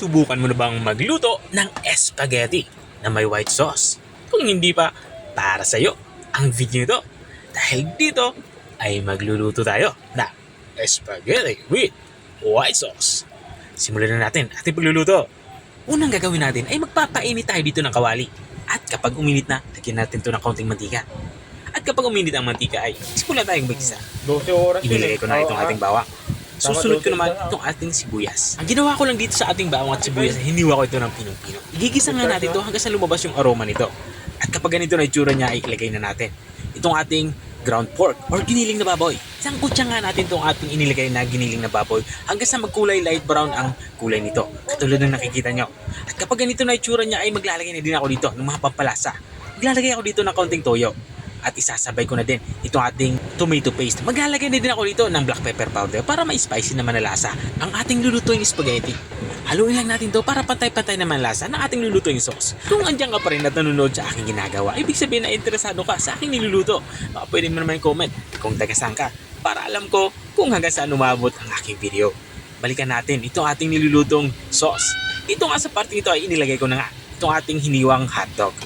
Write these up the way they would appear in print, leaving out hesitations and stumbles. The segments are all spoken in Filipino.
Nasubukan mo na bang magluto ng spaghetti na may white sauce? Kung hindi pa, para sa'yo ang video nito. Dahil dito ay magluluto tayo na spaghetti with white sauce. Simulan na natin ating pagluluto. Unang gagawin natin ay magpapainit tayo dito ng kawali. At kapag uminit na, lagyan natin ito ng kaunting mantika. At kapag uminit ang mantika ay simulan tayong magisa. 12 oras Inilagay ko na itong ating bawang. Susunod ko naman itong ating sibuyas. Ang ginawa ko lang dito sa ating bawang at sibuyas, hiniwa ko ito ng pinong-pino. Igigisa nga natin ito hanggang sa lumabas yung aroma nito. At kapag ganito na itsura niya, ay ilagay na natin itong ating ground pork or giniling na baboy. Sangkutsa nga natin itong ating inilagay na giniling na baboy hanggang sa magkulay light brown ang kulay nito. Katulad ng nakikita nyo. At kapag ganito na itsura niya, ay maglalagay na din ako dito ng mga pampalasa. Maglalagay ako dito ng kaunting toyo. At isasabay ko na din itong ating tomato paste. Maglalagay na din ako dito ng black pepper powder para may spicy naman na lasa ang ating lulutuin spaghetti. Haluin lang natin to para pantay-pantay naman lasa ng ating lulutuin sauce. Kung andyan ka pa rin at nanonood sa aking ginagawa, ibig sabihin na interesado ka sa aking niluluto. Baka pwede mo naman comment kung taga-saan ka para alam ko kung hanggang saan umabot ang aking video. Balikan natin itong ating nilulutong sauce. Ito nga sa parte ito ay inilagay ko na nga itong ating hiniwang hotdog.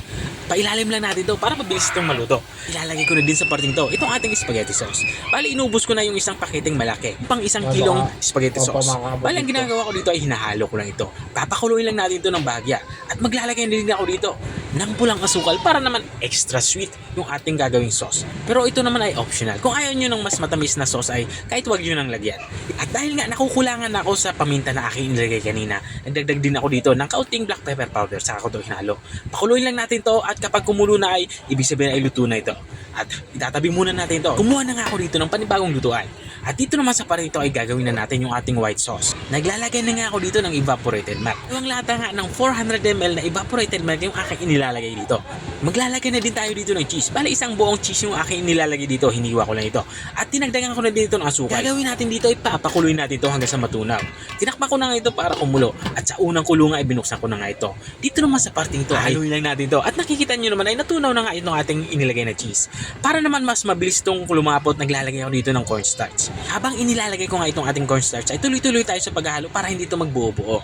Pailalim lang natin to para mabilis itong maluto. Ilalagay ko na din sa parting to itong ating spaghetti sauce. Bali, inubos ko na yung isang paketing malaki. Pang 1 kilong spaghetti sauce. Bali, ang ginagawa ko dito ay hinahalo ko lang ito. Papakuluin lang natin ito ng bahagya. At maglalagay na din ako dito ng pulang asukal para naman extra sweet yung ating gagawing sauce. Pero ito naman ay optional. Kung ayaw nyo ng mas matamis na sauce ay kahit wag nyo nang lagyan. At dahil nga nakukulangan ako sa paminta na aking inilagay kanina, nagdagdag din ako dito ng kaunting black pepper powder saka ko ito hinalo. Pakuluin lang natin to at kapag kumulo na ay ibig sabihin ay luto na ito. At itatabi muna natin ito. Kumuha na nga ako dito ng panibagong lutuan. At dito naman sa parito ay gagawin na natin yung ating white sauce. Naglalagay na nga ako dito ng evaporated milk. Ang lata nga ng 400 ml na evaporated milk yung aking inilalagay dito. Maglalagay na din tayo dito ng cheese. Bale, isang buong cheese yung aking inilalagay dito. Hiniwa ko lang ito. At tinagdagan ko na dito ng asukal. Gagawin natin dito ay papakuluin natin ito hanggang sa matunaw. Tinakpan ko na nga ito para kumulo. At sa unang kulungan ay binuksan ko na nga ito. Dito naman sa parting ito, haluin lang natin ito. At nakikita nyo naman ay natunaw na nga itong ating inilagay na cheese. Para naman mas mabilis itong lumapot, naglalagay ako dito ng cornstarch. Habang inilalagay ko nga itong ating cornstarch, ay tuloy-tuloy tayo sa paghahalo para hindi ito magbuo-buo.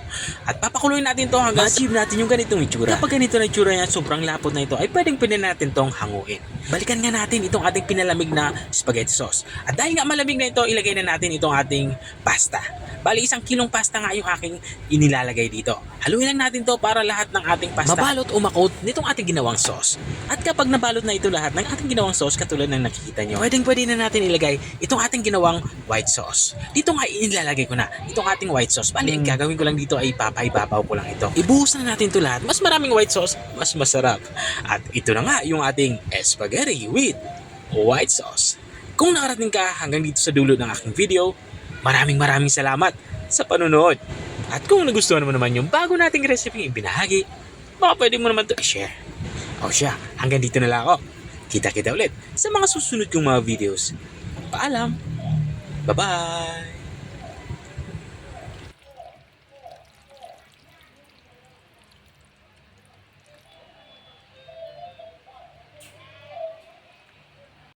At papakuluin natin ito hanggang ma-achieve natin yung ganitong itsura. Kapag ganito na itsura niya, sobrang lapot na ito, ay pwede natin itong hanguin. Balikan nga natin itong ating pinalamig na spaghetti sauce. At dahil nga malamig na ito, ilagay na natin itong ating pasta. Bali, 1 kilong pasta nga yung aking inilalagay dito. Haluin lang natin to para lahat ng ating pasta mabalot o makot nitong ating ginawang sauce. At kapag nabalot na ito lahat ng ating ginawang sauce, katulad ng nakikita nyo, pwede na natin ilagay itong ating ginawang white sauce. Dito nga inilalagay ko na itong ating white sauce. Bali, ang gagawin ko lang dito ay papaibabaw ko lang ito. Ibuhos na natin ito lahat. Mas maraming white sauce, mas masarap. At ito na nga yung ating spaghetti with white sauce. Kung nakarating ka hanggang dito sa dulo ng aking video, maraming salamat sa panonood. At kung nagustuhan mo naman yung bago nating recipe ibinahagi, baka pwede mo naman ito i-share. O siya, hanggang dito na lang ako. Kita-kita ulit sa mga susunod kong mga videos. Paalam! Bye-bye!